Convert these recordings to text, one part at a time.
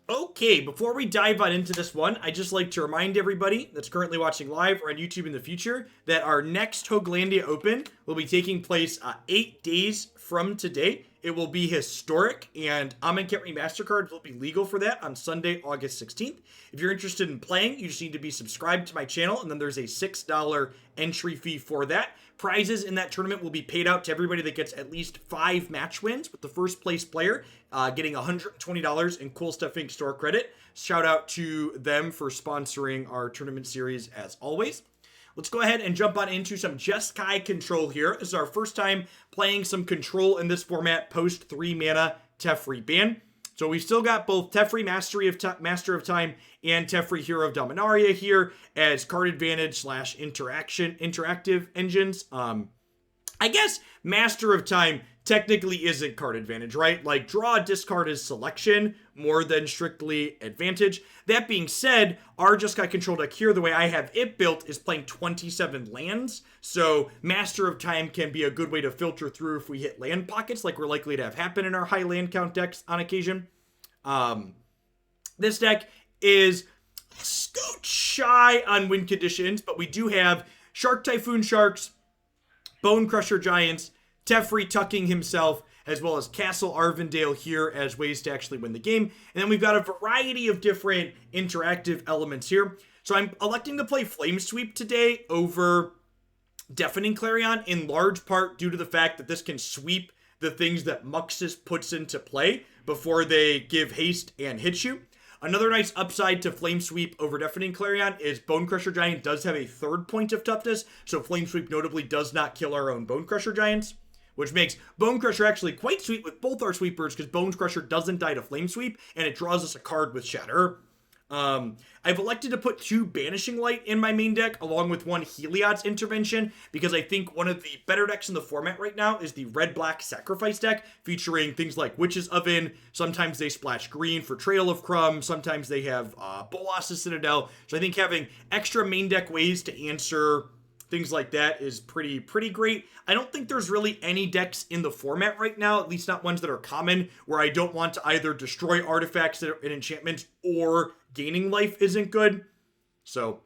Okay, before we dive on into this one, I'd just like to remind everybody that's currently watching live or on YouTube in the future that our next Hoaglandia Open will be taking place 8 days from today. It will be historic, and Amonkhet Remaster cards will be legal for that on Sunday, August 16th. If you're interested in playing, you just need to be subscribed to my channel, and then there's a $6 entry fee for that. Prizes in that tournament will be paid out to everybody that gets at least 5 match wins, with the first place player getting $120 in Cool Stuff Inc. store credit. Shout out to them for sponsoring our tournament series as always. Let's go ahead and jump on into some Jeskai control here. This is our first time playing some control in this format post 3 mana Teferi ban. So we've still got both Teferi Master of Time and Teferi Hero of Dominaria here as card advantage / interactive engines. I guess Master of Time technically isn't card advantage, right? Like, draw, discard is selection more than strictly advantage. That being said, our Jeskai control deck here, the way I have it built, is playing 27 lands. So Master of Time can be a good way to filter through if we hit land pockets, like we're likely to have happen in our high land count decks on occasion. This deck is a scooch shy on win conditions, but we do have Shark Typhoon Sharks, Bonecrusher Giants, Teferi tucking himself, as well as Castle Ardenvale here as ways to actually win the game. And then we've got a variety of different interactive elements here. So I'm electing to play Flame Sweep today over Deafening Clarion, in large part due to the fact that this can sweep the things that Muxus puts into play before they give haste and hit you. Another nice upside to Flame Sweep over Deafening Clarion is Bonecrusher Giant does have a 3rd point of toughness, so Flame Sweep notably does not kill our own Bonecrusher Giants, which makes Bonecrusher actually quite sweet with both our sweepers, because Bonecrusher doesn't die to Flame Sweep, and it draws us a card with Shatter. I've elected to put 2 Banishing Light in my main deck, along with 1 Heliod's Intervention, because I think one of the better decks in the format right now is the red-black Sacrifice deck, featuring things like Witch's Oven. Sometimes they splash green for Trail of Crumbs, sometimes they have Bolas' Citadel. So I think having extra main deck ways to answer things like that is pretty great. I don't think there's really any decks in the format right now, at least not ones that are common, where I don't want to either destroy artifacts and enchantments or gaining life isn't good. So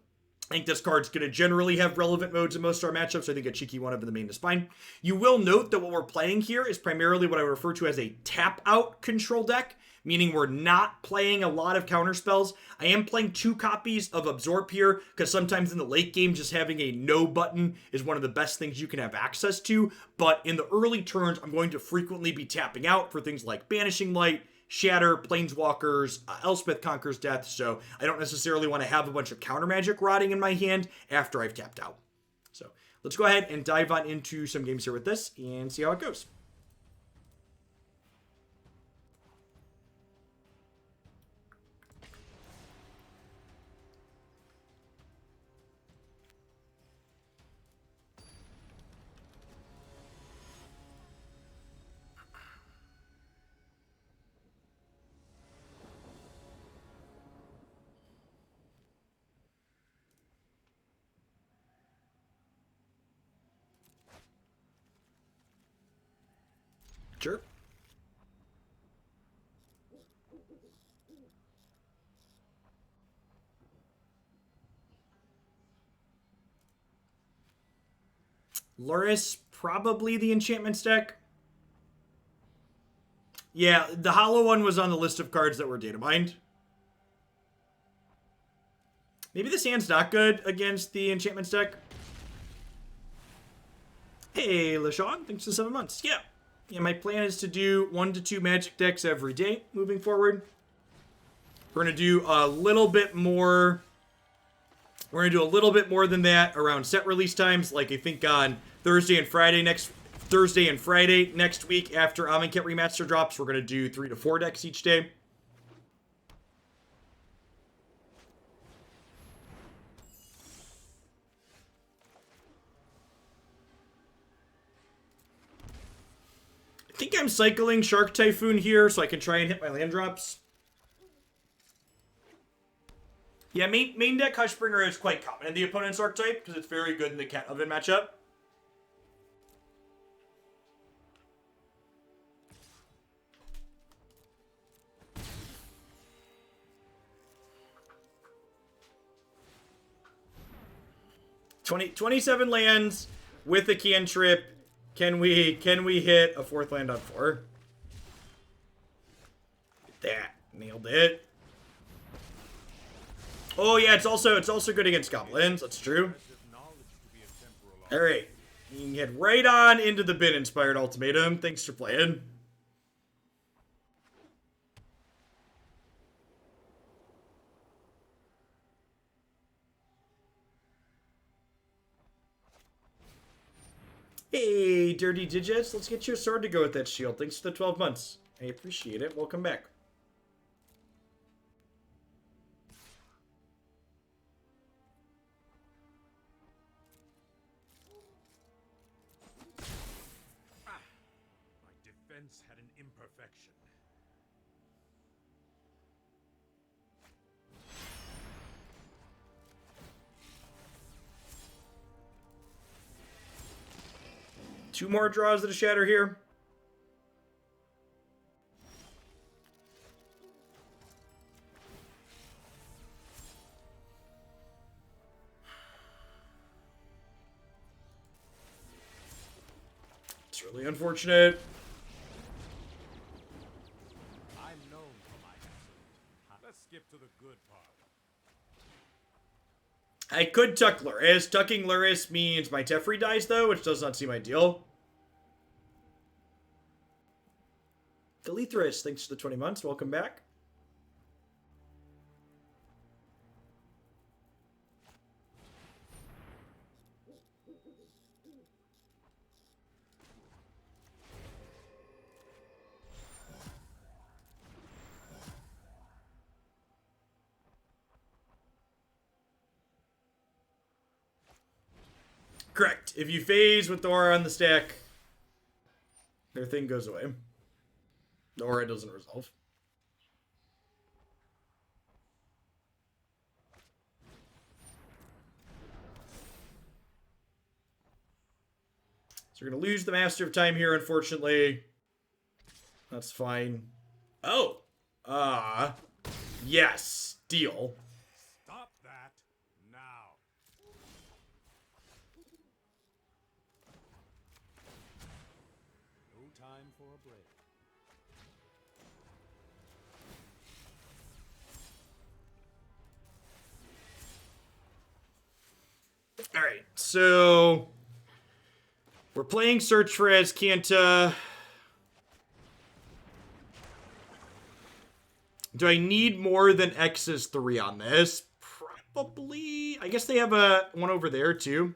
I think this card's going to generally have relevant modes in most of our matchups. I think a cheeky one of the main is fine. You will note that what we're playing here is primarily what I refer to as a tap-out control deck, meaning we're not playing a lot of counter spells. I am playing 2 copies of Absorb here, because sometimes in the late game, just having a no button is one of the best things you can have access to. But in the early turns, I'm going to frequently be tapping out for things like Banishing Light, Shatter, Planeswalkers, Elspeth Conquers Death, so I don't necessarily want to have a bunch of counter magic rotting in my hand after I've tapped out. So let's go ahead and dive on into some games here with this and see how it goes. Sure. Luris, probably the enchantments deck. Yeah, the hollow one was on the list of cards that were data mined. Maybe this hand's not good against the enchantments deck. Hey, LaShawn, thanks for 7 months. Yeah, my plan is to do 1 to 2 magic decks every day moving forward. We're going to do a little bit more. We're going to do a little bit more than that around set release times, like I think on Thursday and Friday next week after Amonkhet Remaster drops. We're going to do 3 to 4 decks each day. I think I'm cycling Shark Typhoon here so I can try and hit my land drops. Yeah, main deck Hushbringer is quite common in the opponent's archetype because it's very good in the Cat Oven matchup. 27 lands with a cantrip. Can we hit a 4th land on 4? That nailed it. Oh yeah, it's also good against goblins. That's true. All right, you can head right on into the bin. Inspired Ultimatum. Thanks for playing. Hey, Dirty Digits. Let's get you a sword to go with that shield. Thanks for the 12 months. I appreciate it. Welcome back. My defense had an imperfection. Two more draws to the Shatter here. It's really unfortunate. I'm known for my excellent. Let's skip to the good part. I could tuck Luris. Tucking Luris means my Teferi dies, though, which does not seem ideal. Delethris, thanks for the 20 months. Welcome back. Correct. If you phase with the aura on the stack, their thing goes away. The aura doesn't resolve. So we're going to lose the Master of Time here, unfortunately. That's fine. Oh. Yes. Deal. Stop that now. No time for a break. Alright, so we're playing Search for Azcanta. Do I need more than X's 3 on this? Probably. I guess they have one over there too.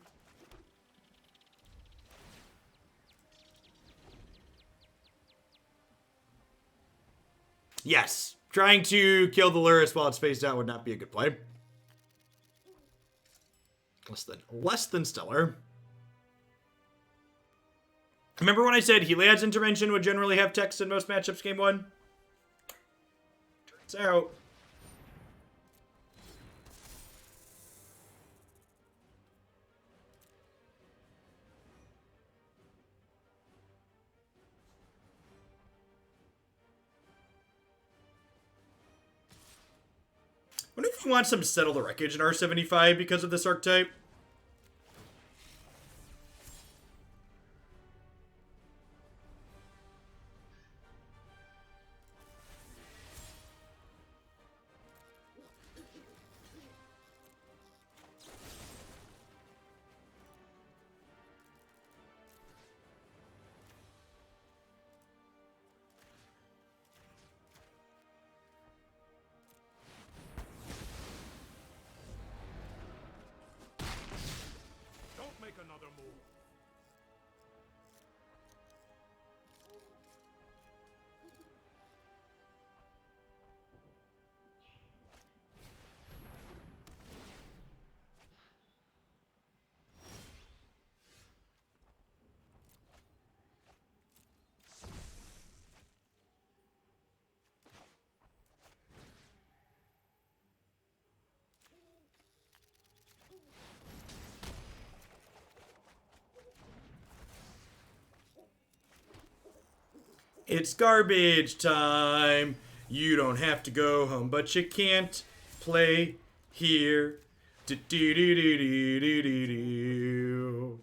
Yes. Trying to kill the Luris while it's face down would not be a good play. Less than stellar. Remember when I said Heliod's intervention would generally have text in most matchups game 1? Turns out. I wonder if we want some Settle the Wreckage in R75 because of this archetype. Another move. It's garbage time. You don't have to go home, but you can't play here. Do, do, do, do, do, do, do, do.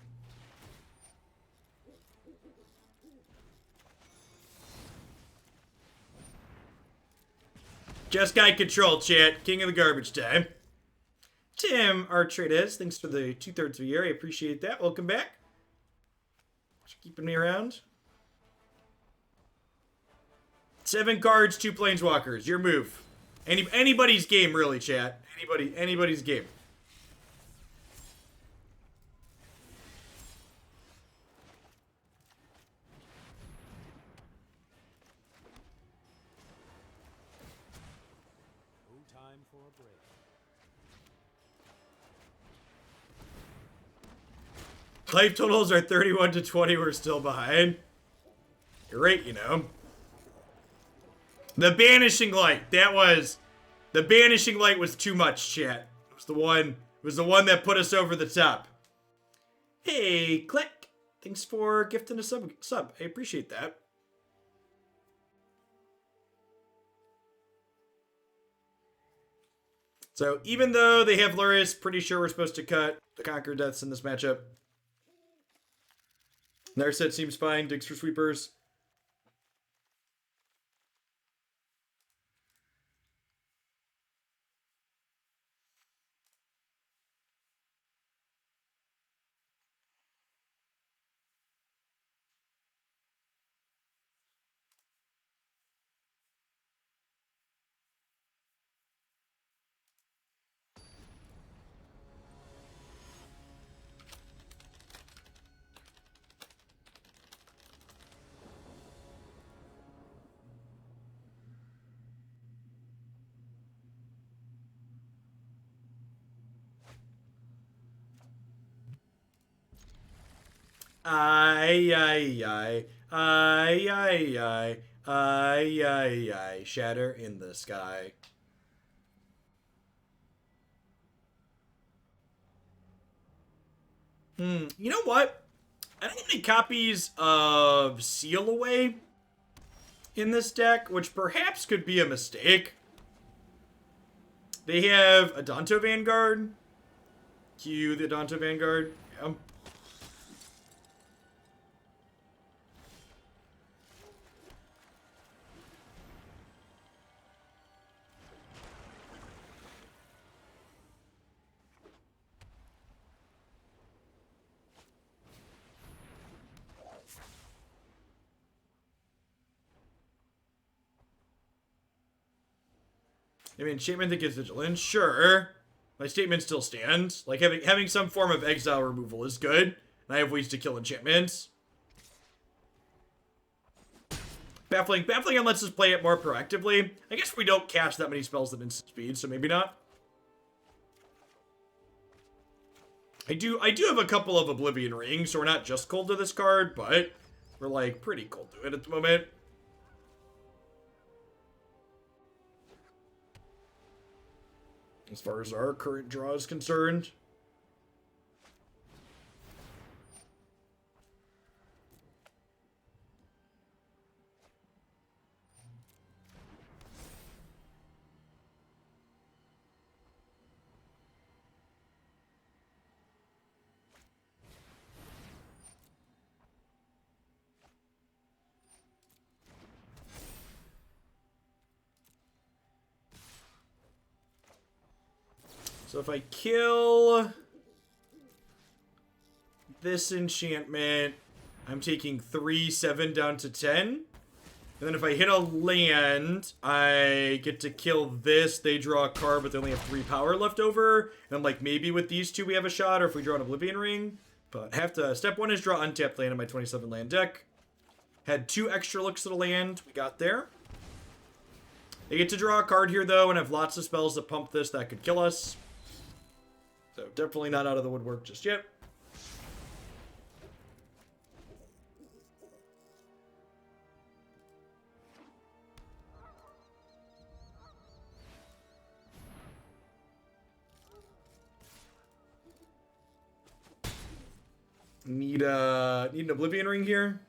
Jeskai control, chat. King of the garbage time. Tim Artrades, thanks for the 2/3 of the year. I appreciate that. Welcome back. Thanks for keeping me around. 7 cards, 2 planeswalkers. Your move. Anybody's game, really, chat. Anybody's game. No time for a break. Life totals are 31 to 20. We're still behind. You're right, you know. The Banishing Light. The Banishing Light was too much, chat. It was the one that put us over the top. Hey, Click. Thanks for gifting a sub. I appreciate that. So even though they have Luris, pretty sure we're supposed to cut the Conquer Deaths in this matchup. Narset seems fine. Digs for sweepers. Ay. Shatter in the sky. You know what? I don't have any copies of Seal Away in this deck, which perhaps could be a mistake. They have a Danto Vanguard. Cue the Danto Vanguard. Yeah. I mean, enchantment that gives vigilance, sure. My statement still stands. Like, having some form of exile removal is good. And I have ways to kill enchantments. Baffling End lets us play it more proactively. I guess we don't cast that many spells at instant speed, so maybe not. I do have a couple of Oblivion Rings, so we're not just cold to this card, but we're, like, pretty cold to it at the moment. As far as our current draw is concerned. So if I kill this enchantment, I'm taking 3/7 down to 10. And then if I hit a land, I get to kill this. They draw a card, but they only have 3 power left over. And I'm like, maybe with these 2 we have a shot, or if we draw an Oblivion Ring. But I have to, step 1 is draw untapped land in my 27 land deck. Had 2 extra looks at a land. We got there. They get to draw a card here, though, and have lots of spells that pump this that could kill us. So definitely not out of the woodwork just yet. Need an Oblivion Ring here.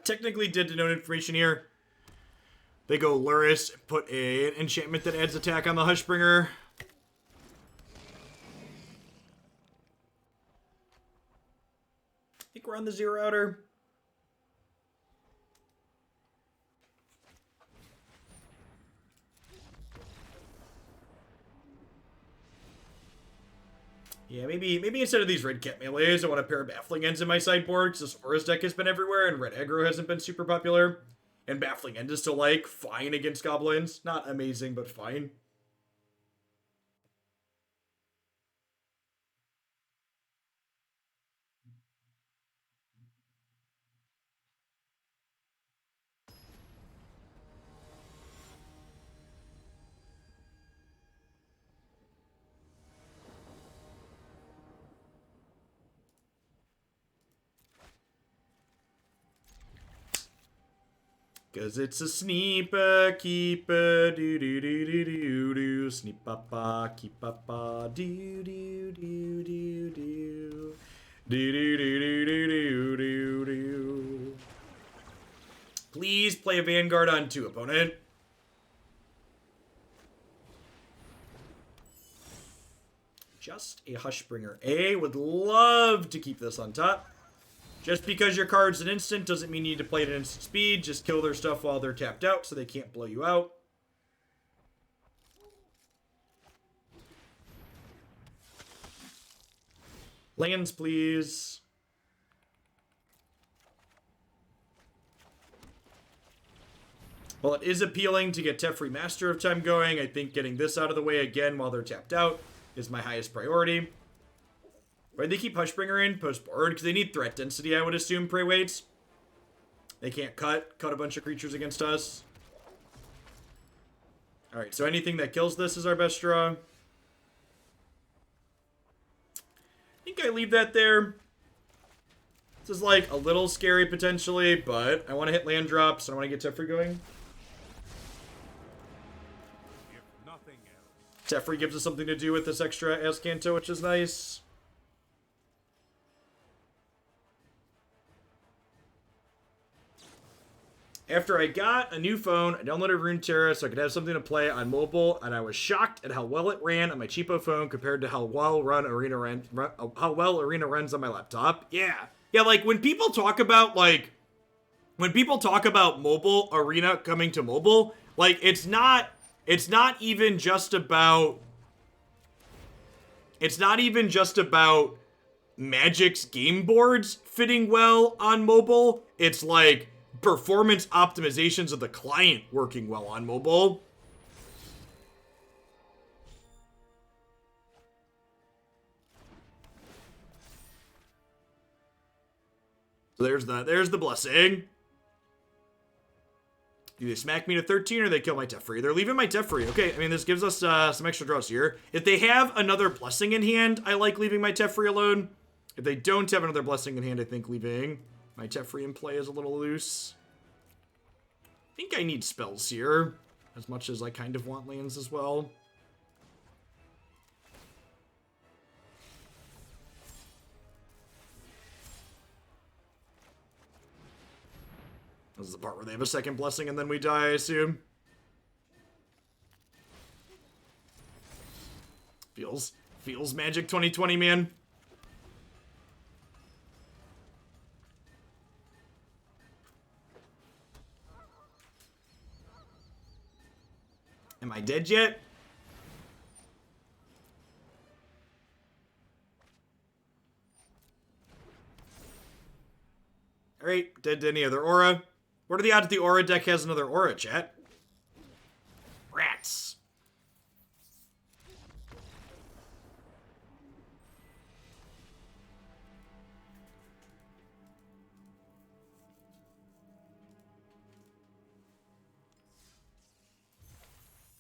Technically did denote information here. They go Luris, put an enchantment that adds attack on the Hushbringer. I think we're on the 0 outer. Yeah, maybe instead of these red cat melees, I want a pair of Baffling Ends in my sideboard, because this Aura's deck has been everywhere, and red aggro hasn't been super popular. And Baffling End is still, like, fine against goblins. Not amazing, but fine. Cause it's a sneepa keepa doo doo doo doo doo doo sneepapa keepapa doo doo doo doo doo doo doo doo doo doo doo. Please play a Vanguard on 2, opponent. Just a Hushbringer. A would love to keep this on top. Just because your card's an instant doesn't mean you need to play it at instant speed. Just kill their stuff while they're tapped out so they can't blow you out. Lands, please. While it is appealing to get Teferi Master of Time going, I think getting this out of the way again while they're tapped out is my highest priority. Why'd they keep Hushbringer in post-board? Because they need threat density, I would assume, prey waits. They can't cut a bunch of creatures against us. Alright, so anything that kills this is our best draw. I think I leave that there. This is like a little scary potentially, but I want to hit land drops and I want to get Teferi going. If nothing else. Teferi gives us something to do with this extra Azcanta, which is nice. After I got a new phone, I downloaded Runeterra so I could have something to play on mobile, and I was shocked at how well it ran on my cheapo phone compared to how well Arena runs on my laptop. Yeah, like when people talk about mobile Arena coming to mobile, like it's not even just about Magic's game boards fitting well on mobile. It's like performance optimizations of the client working well on mobile. So there's the blessing. Do they smack me to 13 or they kill my Teferi? They're leaving my Teferi. Okay, I mean, this gives us some extra draws here. If they have another blessing in hand, I like leaving my Teferi alone. If they don't have another blessing in hand, I think leaving my Teferi in play is a little loose. I think I need spells here, as much as I kind of want lands as well. This is the part where they have a second blessing and then we die, I assume. Feels Magic 2020, man. Am I dead yet? Alright, dead to any other aura. What are the odds the aura deck has another aura, chat? Rats.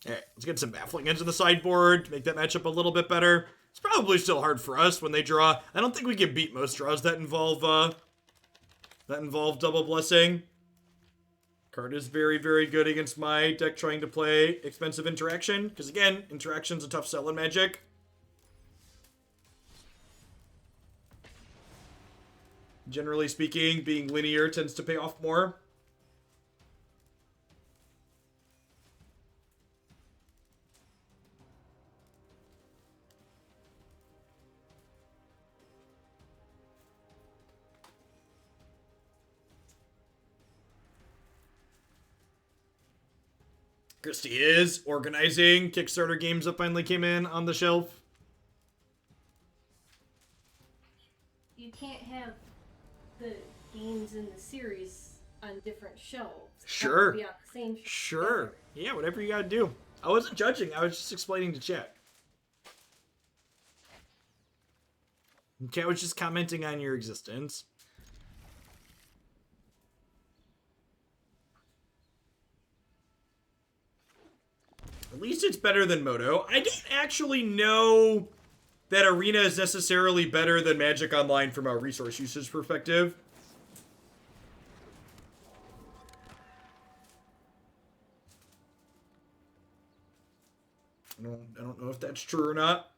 Alright, let's get some Baffling Ends in the sideboard to make that matchup a little bit better. It's probably still hard for us when they draw. I don't think we can beat most draws that involve double blessing. Card is very, very good against my deck trying to play expensive interaction. Because again, interaction's a tough sell in Magic. Generally speaking, being linear tends to pay off more. Christy is organizing Kickstarter games that finally came in on the shelf. You can't have the games in the series on different shelves. Sure. Be on the same shelf. Sure. Yeah, whatever you gotta do. I wasn't judging. I was just explaining to chat. Chat was just commenting on your existence. At least it's better than Moto. I don't actually know that Arena is necessarily better than Magic Online from a resource usage perspective. I don't know if that's true or not.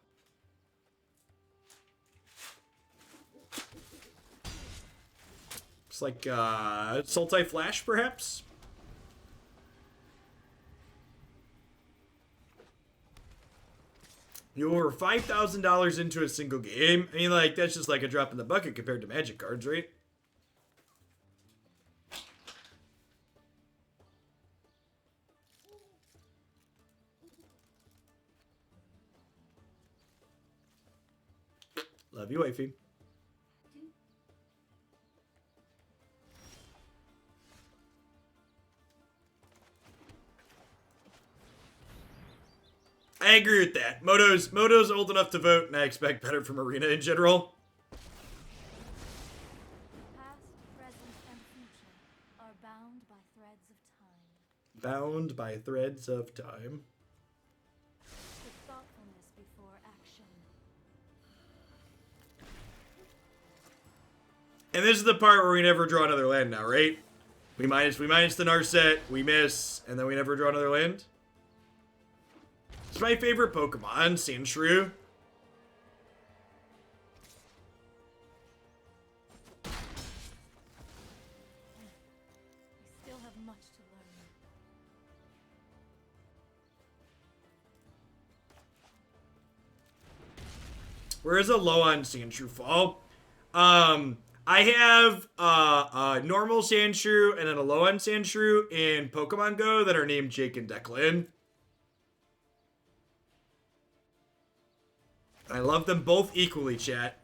It's like Sultai Flash, perhaps? You're $5,000 into a single game. I mean, like, that's just like a drop in the bucket compared to Magic cards, right? Love you, wifey. I agree with that. Moto's old enough to vote, and I expect better from Arena in general. Past, present, and future are bound by threads of time. Bound by threads of time. With thoughtfulness before action. And this is the part where we never draw another land now, right? We minus the Narset, we miss, and then we never draw another land. It's my favorite Pokemon, Sandshrew. We still have much to learn. Where is a low on Sandshrew fall? I have a normal Sandshrew and then a low on Sandshrew in Pokemon Go that are named Jake and Declan. I love them both equally, chat.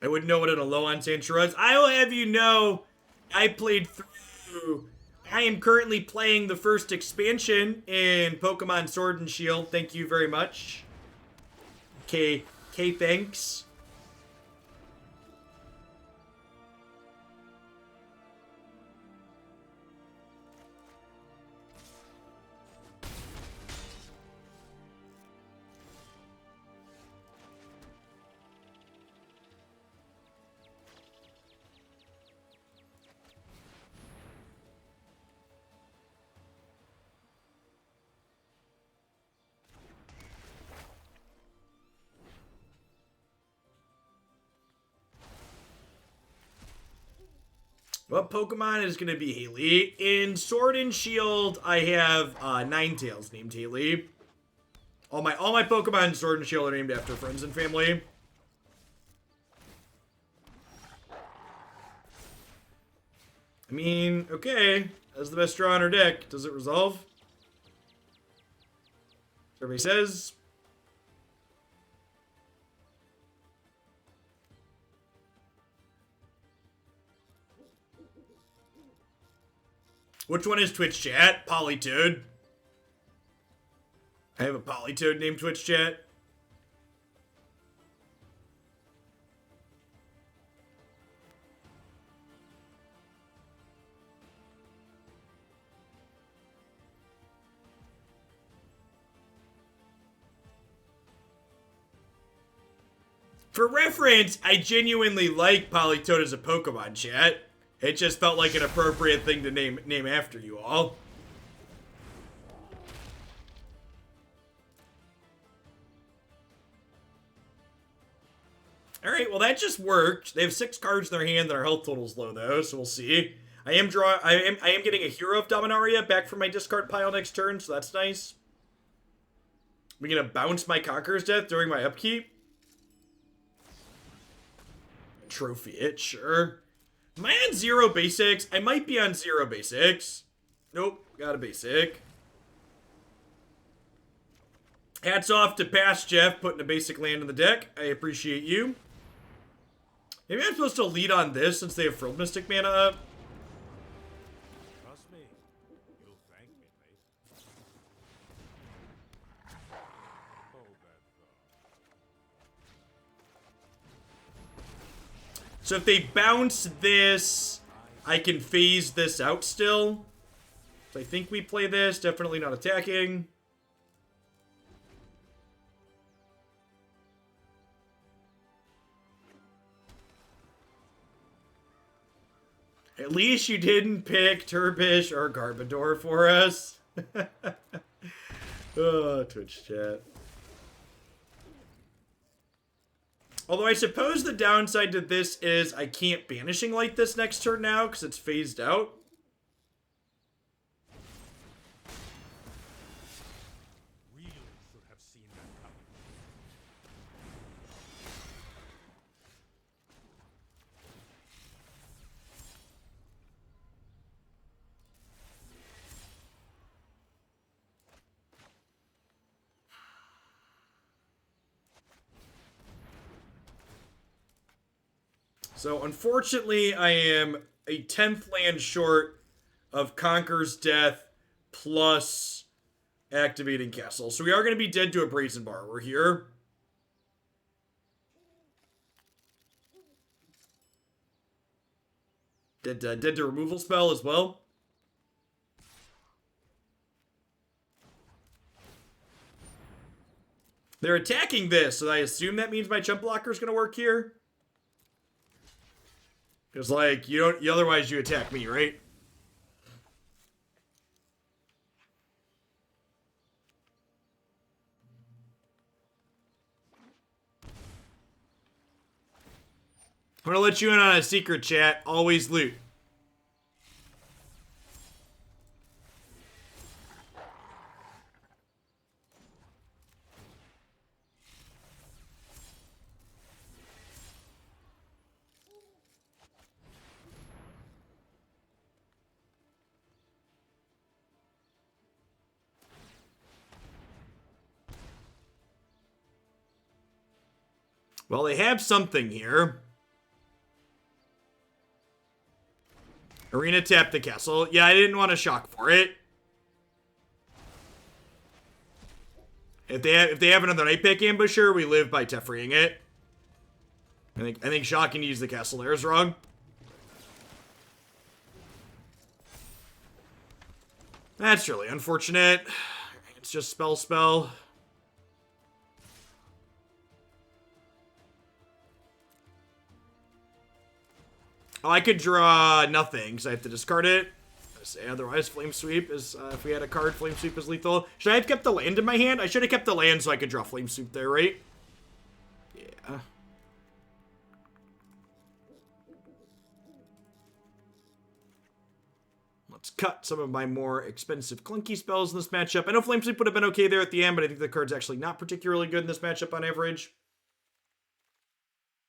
I wouldn't know what an Alolan Sandshrew is. I will have you know, I played through... I am currently playing the first expansion in Pokemon Sword and Shield. Thank you very much. Okay, thanks. What Pokemon is going to be Haley? In Sword and Shield, I have Ninetales named Haley. All my Pokemon in Sword and Shield are named after friends and family. I mean, okay. That's the best draw on her deck. Does it resolve? Everybody says. Which one is Twitch chat? Polytoad. I have a Polytoad named Twitch chat. For reference, I genuinely like Politoed as a Pokemon, chat. It just felt like an appropriate thing to name after you all. Alright, well that just worked. They have 6 cards in their hand and our health total's low though, so we'll see. I am getting a Hero of Dominaria back from my discard pile next turn, so that's nice. I'm gonna bounce my Conqueror's Death during my upkeep. Trophy it, sure. Am I on 0 basics? I might be on 0 basics. Nope, got a basic. Hats off to Past Jeff putting a basic land in the deck. I appreciate you. Maybe I'm supposed to lead on this since they have Frilled Mystic mana up. Trust me, you'll thank me later. Hold that thought. So if they bounce this, I can phase this out still. So I think we play this. Definitely not attacking. At least you didn't pick Turbish or Garbodor for us. Oh, Twitch chat. Although I suppose the downside to this is I can't Banishing Light this next turn now because it's phased out. Really should have seen that coming. So unfortunately, I am a 10th land short of Conqueror's Death plus activating Castle. So we are going to be dead to a Brazen Bar. We're here. Dead to removal spell as well. They're attacking this, so I assume that means my jump blocker is going to work here. Because, like, otherwise you attack me, right? I'm gonna let you in on a secret, chat. Always loot. Well, they have something here. Arena tap the castle. Yeah, I didn't want to shock for it. If they have another night pick ambusher, we live by Teferiing it. I think shocking to use the castle there is wrong. That's really unfortunate. It's just spell. Oh, I could draw nothing, because I have to discard it. Otherwise, Flame Sweep is, if we had a card, Flame Sweep is lethal. Should I have kept the land in my hand? I should have kept the land so I could draw Flame Sweep there, right? Yeah. Let's cut some of my more expensive clunky spells in this matchup. I know Flame Sweep would have been okay there at the end, but I think the card's actually not particularly good in this matchup on average.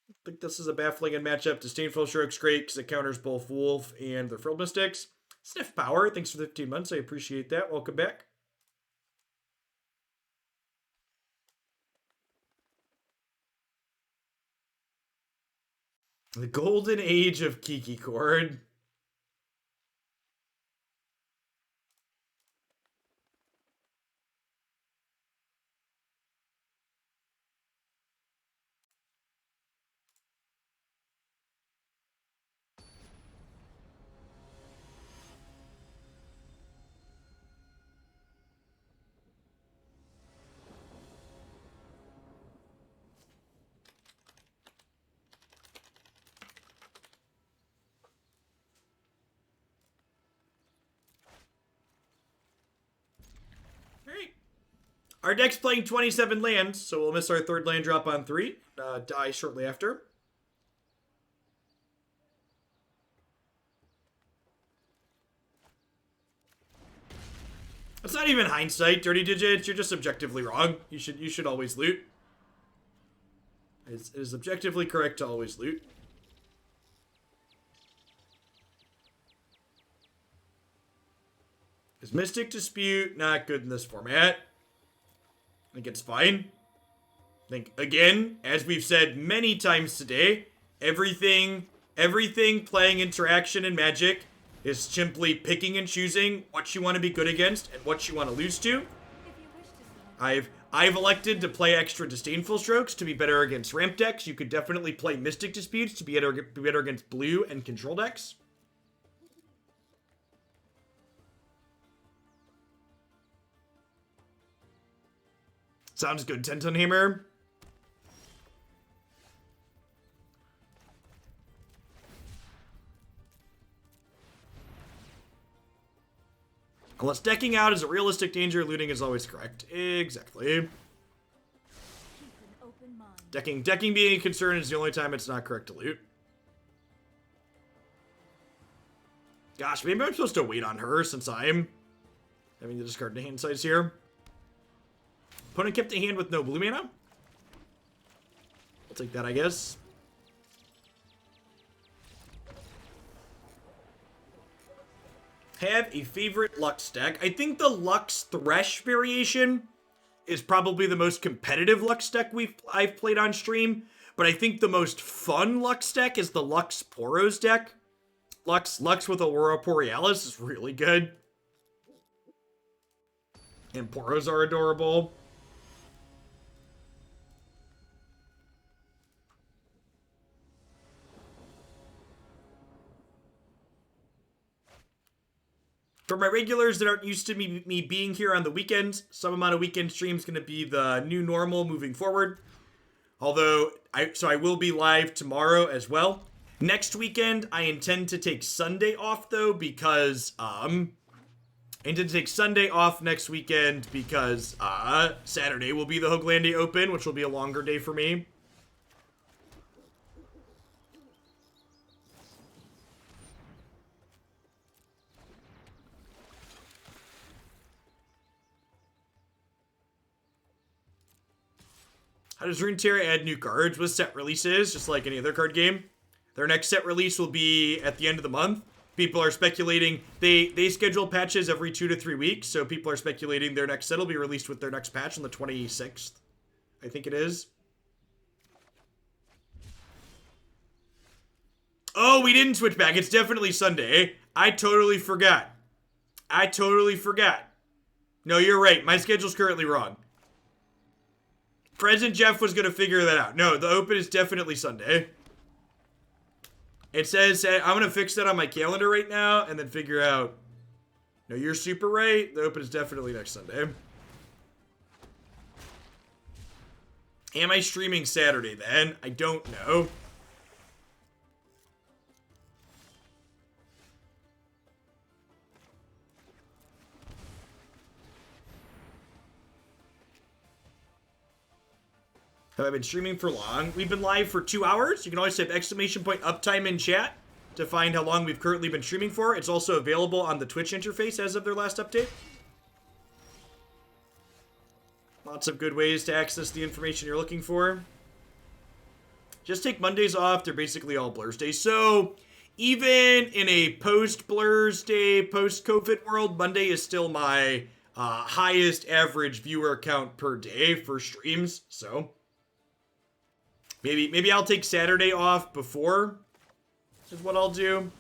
I think this is a Baffling End matchup. Disdainful Stroke's great because it counters both Wolf and the Frilled Mystics. Sniff Power, thanks for the 15 months. I appreciate that. Welcome back. The Golden Age of Kiki Chord. Our deck's playing 27 lands, so we'll miss our third land drop on 3. Die shortly after. It's not even hindsight, Dirty Digits. You're just objectively wrong. You should always loot. It is objectively correct to always loot. Is Mystic Dispute not good in this format? I think it's fine. I think, again, as we've said many times today, everything playing Interaction and Magic is simply picking and choosing what you want to be good against and what you want to lose to. I've elected to play extra Disdainful Strokes to be better against ramp decks. You could definitely play Mystic Disputes to be better against blue and control decks. Sounds good, Tentonhammer. Unless decking out is a realistic danger, looting is always correct. Exactly. Decking being a concern is the only time it's not correct to loot. Gosh, maybe I'm supposed to wait on her since I'm having to discard the hand size here. Opponent kept a hand with no blue mana. I'll take that, I guess. Have a favorite Lux deck. I think the Lux Thresh variation is probably the most competitive Lux deck I've played on stream, but I think the most fun Lux deck is the Lux Poros deck. Lux with Aurora Borealis is really good. And Poros are adorable. For my regulars that aren't used to me being here on the weekends, some amount of weekend stream is going to be the new normal moving forward. Although, I will be live tomorrow as well. Next weekend, I intend to take Sunday off, though, because, I intend to take Sunday off next weekend because, Saturday will be the Hoaglandia Open, which will be a longer day for me. How does Runeterra add new cards with set releases, just like any other card game? Their next set release will be at the end of the month. People are speculating, they schedule patches every 2 to 3 weeks, so people are speculating their next set will be released with their next patch on the 26th. I think it is. Oh, we didn't switch back. It's definitely Sunday. I totally forgot. No, you're right. My schedule's currently wrong. President Jeff was going to figure that out. No, the Open is definitely Sunday. It says, I'm going to fix that on my calendar right now and then figure out. No, you're super right. The Open is definitely next Sunday. Am I streaming Saturday then? I don't know. Have I been streaming for long? We've been live for 2 hours. You can always type !uptime in chat to find how long we've currently been streaming for. It's also available on the Twitch interface as of their last update. Lots of good ways to access the information you're looking for. Just take Mondays off. They're basically all Blurs days. So even in a post-Blurs day, post-COVID world, Monday is still my highest average viewer count per day for streams. So maybe I'll take Saturday off before is what I'll do.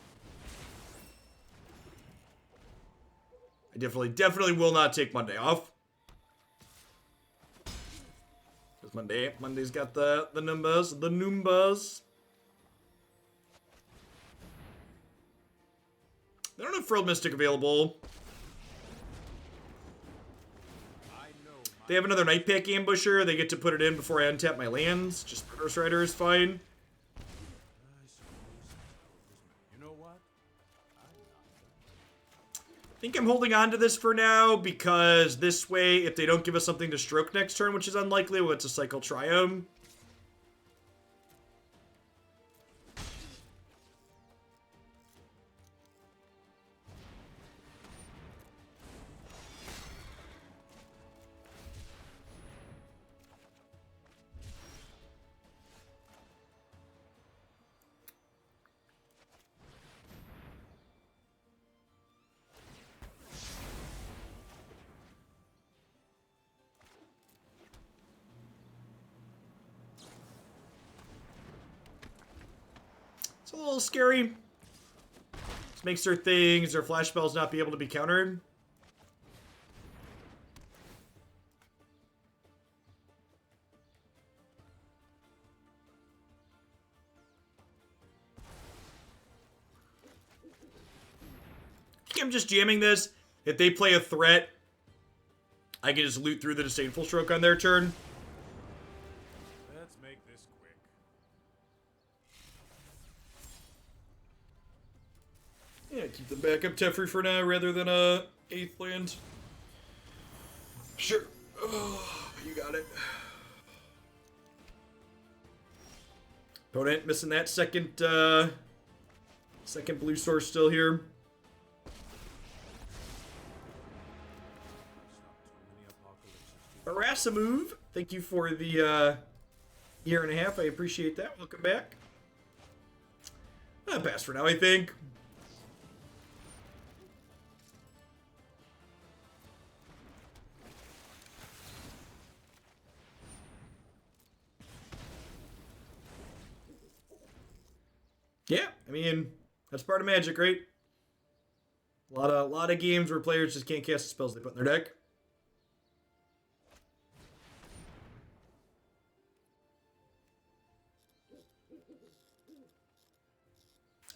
I definitely will not take Monday off. Because Monday's got the numbers. They don't have Frilled Mystic available. They have another Night Pack Ambusher. They get to put it in before I untap my lands. Just Murderous Rider is fine. You know what? think I'm holding on to this for now because this way, if they don't give us something to stroke next turn, which is unlikely, we'll get to cycle Triome. A little scary. This makes their things, their flash spells not be able to be countered. I think I'm just jamming this. If they play a threat, I can just loot through the Disdainful Stroke on their turn. Let's make this quick. Yeah, keep the backup Teferi for now rather than a 8th land. Sure. Oh, you got it. Opponent missing that second blue source still here. Harass a move. Thank you for the year and a half. I appreciate that. Welcome back. Pass for now, I think. Yeah, I mean, that's part of Magic, right? A lot of games where players just can't cast the spells they put in their deck.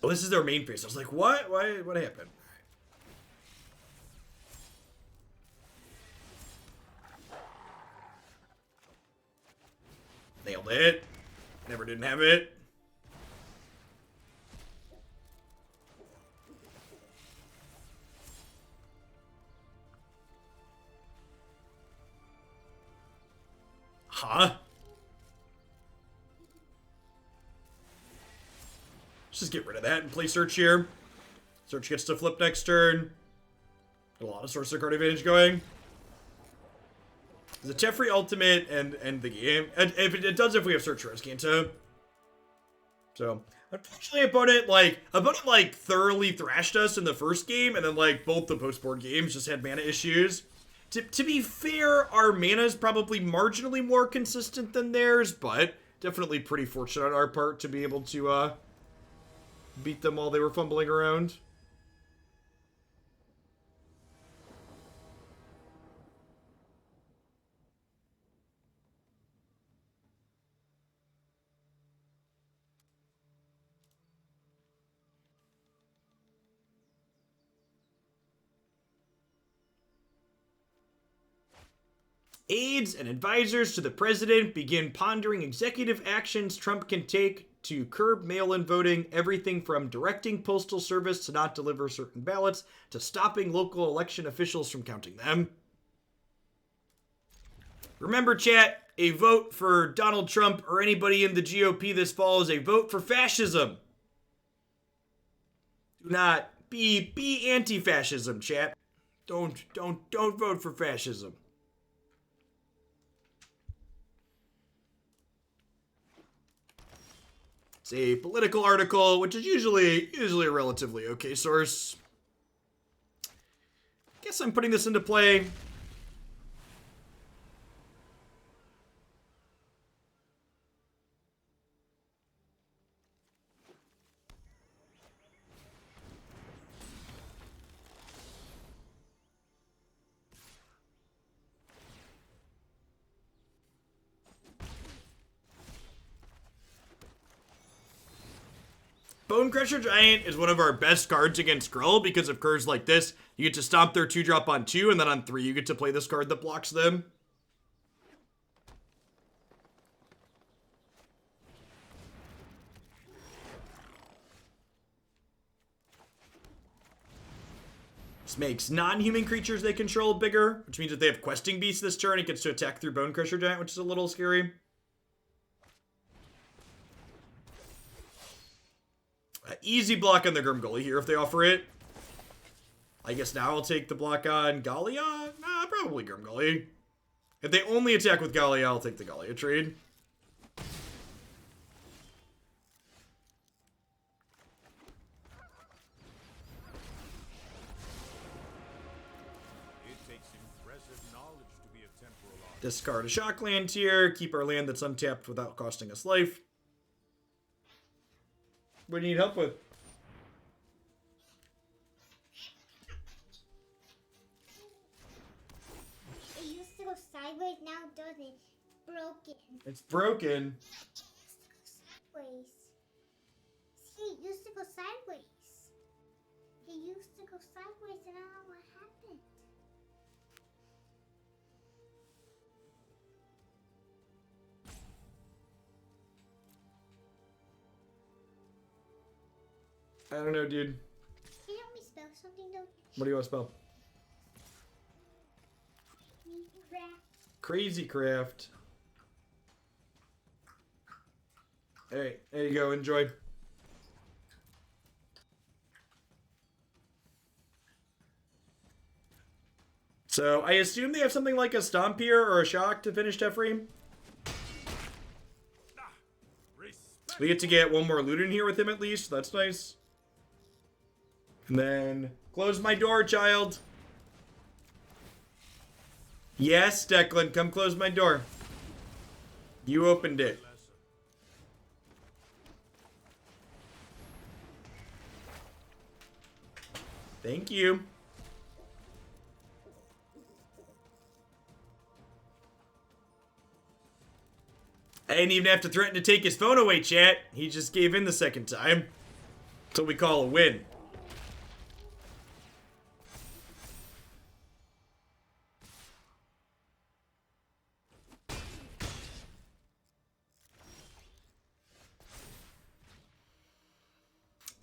Oh, this is their main phase. I was like, what? Why? What happened? Nailed it. Never didn't have it. Huh? Let's just get rid of that and play Search here. Search gets to flip next turn. A lot of Sorcerer card advantage going. The Teferi ultimate and the game. And if it does if we have Search for Azcanta. So, unfortunately, opponent thoroughly thrashed us in the first game, and then both the post-board games just had mana issues. To be fair, our mana is probably marginally more consistent than theirs, but definitely pretty fortunate on our part to be able to beat them while they were fumbling around. Aides and advisors to the president begin pondering executive actions Trump can take to curb mail-in voting, everything from directing Postal Service to not deliver certain ballots to stopping local election officials from counting them. Remember, chat, a vote for Donald Trump or anybody in the GOP this fall is a vote for fascism. Do not be anti-fascism, chat. Don't vote for fascism. It's a political article, which is usually a relatively okay source. Guess I'm putting this into play. Bonecrusher Giant is one of our best cards against Skrull because of curves like this. You get to stomp their 2-drop on 2, and then on 3 you get to play this card that blocks them. This makes non-human creatures they control bigger, which means if they have questing beasts this turn, it gets to attack through Bonecrusher Giant, which is a little scary. Easy block on the Grimgully here if they offer it. I guess now I'll take the block on Gallia? Nah, probably Grimgully. If they only attack with Gallia, I'll take the Gallia trade. It takes impressive knowledge to be a temporal artist. Discard a shock land here. Keep our land that's untapped without costing us life. What do you need help with? It used to go sideways, now it doesn't. Broken. It's broken. Sideways. See, it used to go sideways. It used to go sideways, and I don't know what happened. I don't know, dude. Can you help me spell something, though? What do you want to spell? Crazy Craft. Hey, there you go. Enjoy. So, I assume they have something like a Stomp here or a Shock to finish Teferi. We get to get one more loot in here with him at least. That's nice. And then, close my door, child. Yes, Declan, come close my door. You opened it. Thank you. I didn't even have to threaten to take his phone away, chat. He just gave in the second time. That's what we call a win.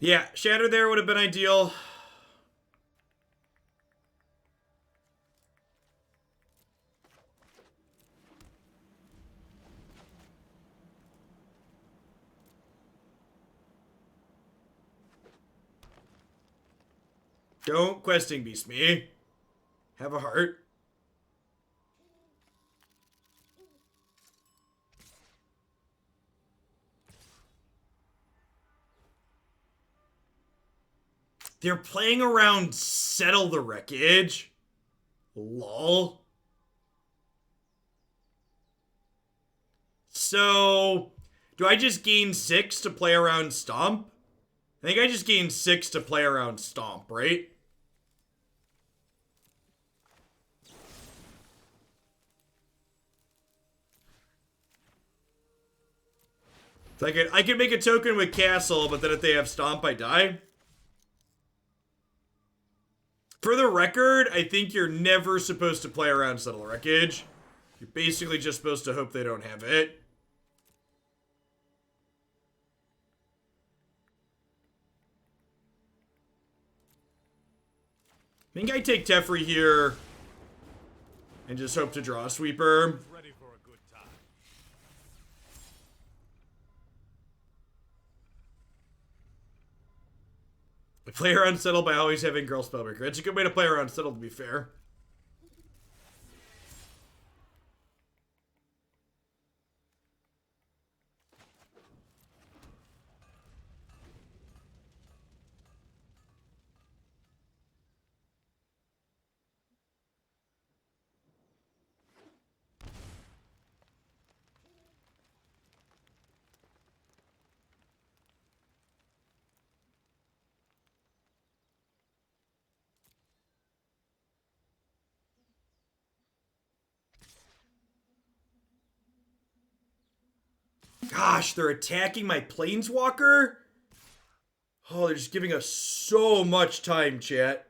Yeah, Shatter there would have been ideal. Don't questing beast me. Have a heart. They're playing around Settle the Wreckage. Lol. So, do I just gain 6 to play around Stomp? I think I just gained 6 to play around Stomp, right? So I could make a token with Castle, but then if they have Stomp, I die. For the record, I think you're never supposed to play around Settle the Wreckage. You're basically just supposed to hope they don't have it. I think I take Teferi here and just hope to draw a sweeper. Ready for a good time. I play around Settle by always having Girl Spellbreaker. It's a good way to play around Settle, to be fair. Gosh, they're attacking my Planeswalker? Oh, they're just giving us so much time, chat.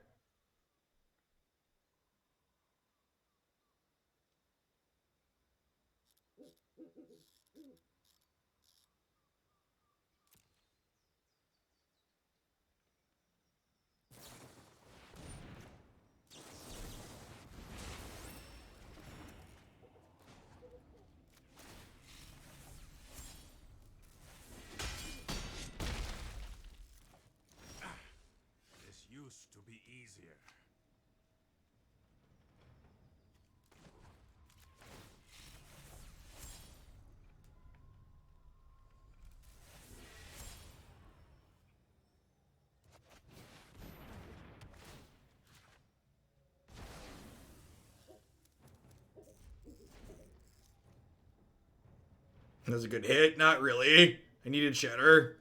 used to be easier. That was a good hit. Not really. I needed Shatter.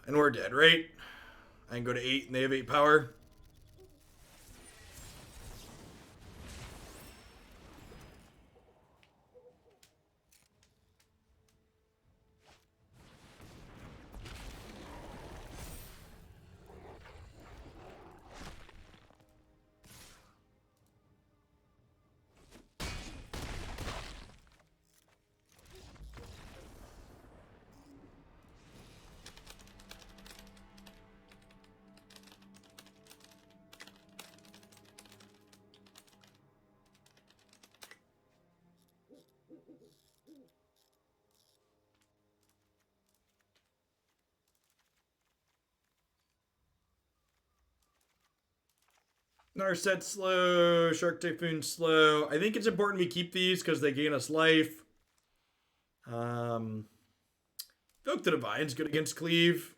And we're dead, right? I can go to 8 and they have 8 power. Narset slow, Shark Typhoon slow. I think it's important we keep these because they gain us life. Invoke the Divine's good against Cleave.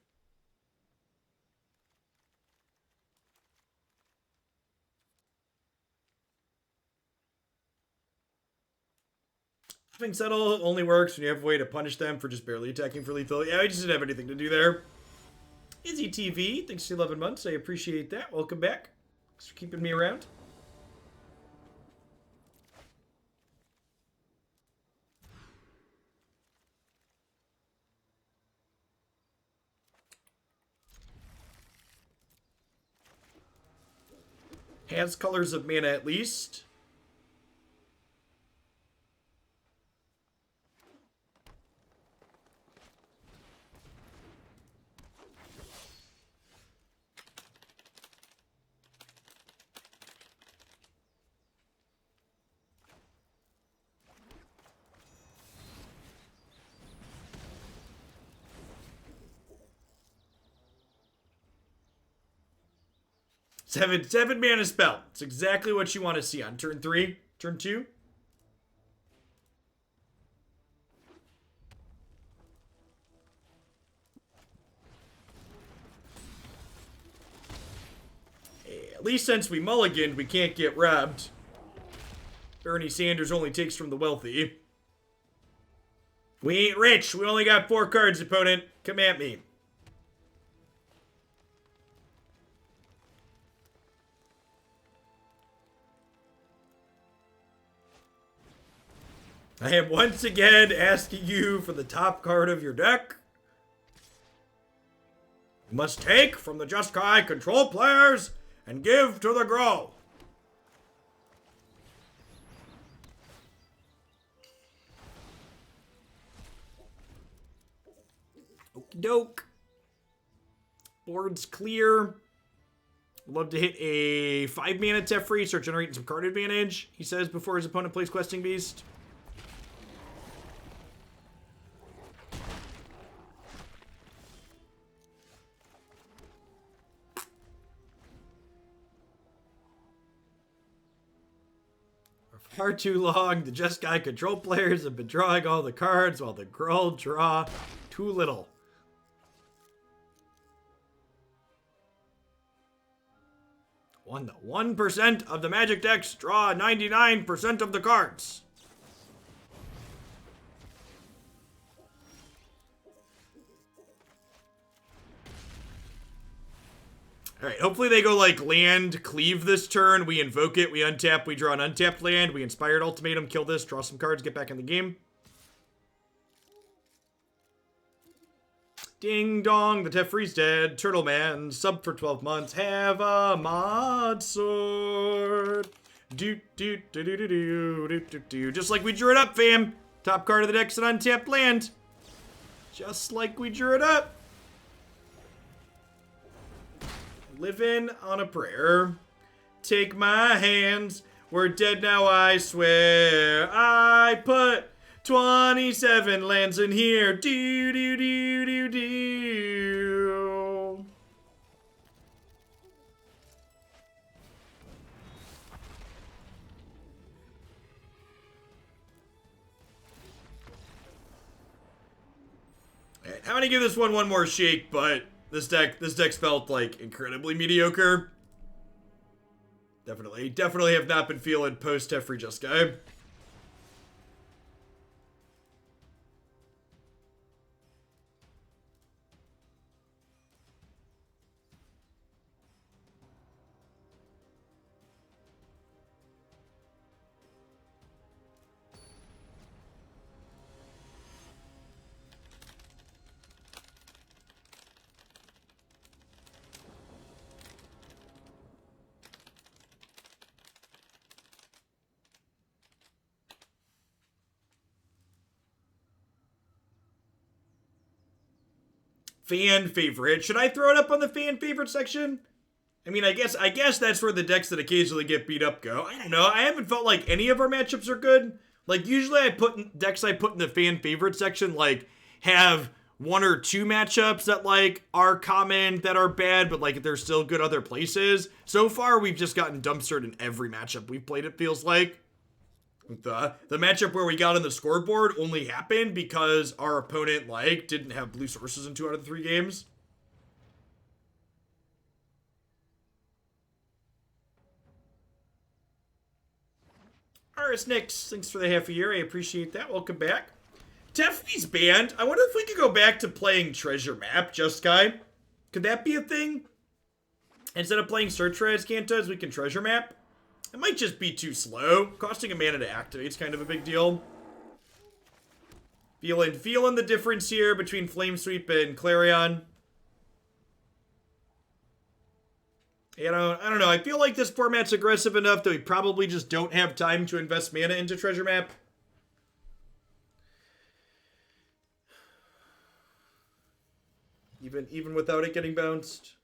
Having Settle only works when you have a way to punish them for just barely attacking for lethal. Yeah, I just didn't have anything to do there. Izzy TV, thanks for 11 months. I appreciate that. Welcome back. Thanks for keeping me around. Has colors of mana at least. Seven mana spell. It's exactly what you want to see on turn 3, turn 2. At least since we mulliganed, we can't get robbed. Bernie Sanders only takes from the wealthy. We ain't rich. We only got 4 cards, opponent. Come at me. I am once again asking you for the top card of your deck. You must take from the Jeskai control players and give to the Grow. Okie doke. Board's clear. Love to hit a 5 mana Teferi, start generating some card advantage, he says before his opponent plays Questing Beast. Far too long, the Jeskai control players have been drawing all the cards while the Gruul draw too little. The 1% of the Magic decks draw 99% of the cards. Alright, hopefully they go like land, cleave this turn, we invoke it, we untap, we draw an untapped land, we Inspired Ultimatum, kill this, draw some cards, get back in the game. Ding dong, the Teferi's dead, Turtle Man, sub for 12 months, have a mod sword. Just like we drew it up, fam. Top card of the deck's an untapped land. Just like we drew it up. Living on a prayer. Take my hands. We're dead now, I swear. I put 27 lands in here. Do, do, do, do, do. Alright, I'm gonna give this one more shake, but this deck's felt like incredibly mediocre. Definitely have not been feeling post Teferi Jeskai. Fan favorite. Should I throw it up on the fan favorite section? I mean, I guess that's where the decks that occasionally get beat up go. I don't know. I haven't felt like any of our matchups are good. Like, usually decks I put in the fan favorite section, like, have one or two matchups that, like, are common, that are bad, but, like, they're still good other places. So far, we've just gotten dumpstered in every matchup we've played, it feels like. The matchup where we got on the scoreboard only happened because our opponent, like, didn't have blue sources in 2 out of the 3 games. Aris Nix, thanks for the half a year. I appreciate that. Welcome back. Teferi's banned. I wonder if we could go back to playing Treasure Map, Jeskai. Could that be a thing? Instead of playing Search for Azcanta, we can Treasure Map? It might just be too slow. Costing a mana to activate is kind of a big deal. Feeling the difference here between Flame Sweep and Clarion. I don't know. I feel like this format's aggressive enough that we probably just don't have time to invest mana into Treasure Map. Even without it getting bounced.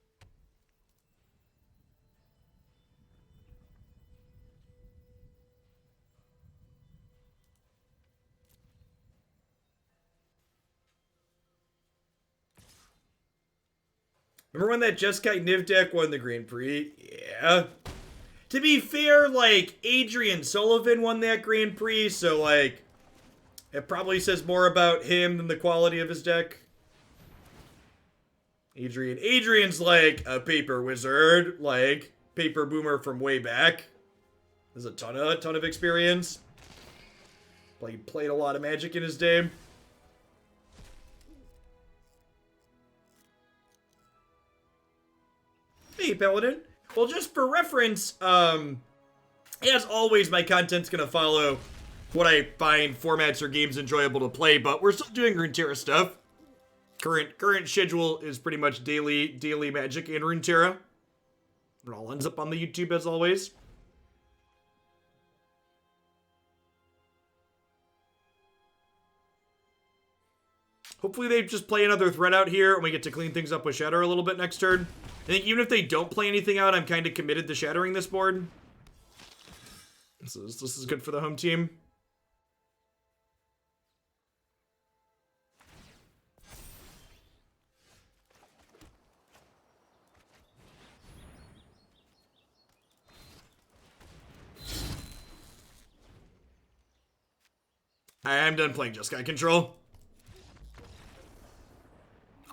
Remember when that Jeskai Niv deck won the Grand Prix? Yeah. To be fair, like, Adrian Sullivan won that Grand Prix, so, like, it probably says more about him than the quality of his deck. Adrian's, like, a paper wizard, like, paper boomer from way back. There's a ton of experience. Played a lot of Magic in his day. Hey, Paladin. Well, just for reference, as always, my content's gonna follow what I find formats or games enjoyable to play, but we're still doing Runeterra stuff. Current schedule is pretty much daily Magic and Runeterra. It all ends up on the YouTube as always. Hopefully they just play another threat out here and we get to clean things up with Shatter a little bit next turn. I think even if they don't play anything out, I'm kind of committed to shattering this board. This is good for the home team. I'm done playing Jeskai Control.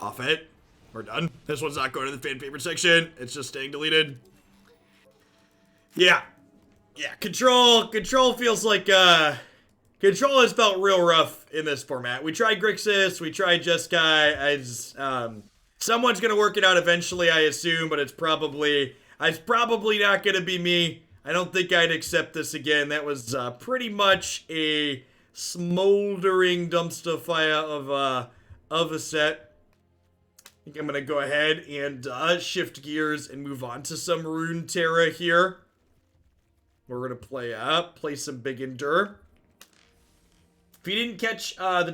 Off it. We're done. This one's not going to the fan favorite section. It's just staying deleted. Yeah. Control feels like, Control has felt real rough in this format. We tried Grixis, we tried Jeskai. Someone's gonna work it out eventually, I assume, but it's probably not gonna be me. I don't think I'd accept this again. That was, pretty much a smoldering dumpster fire of a set. I think I'm going to go ahead and shift gears and move on to some Runeterra here. We're going to play some Big Endure. If you didn't catch the deck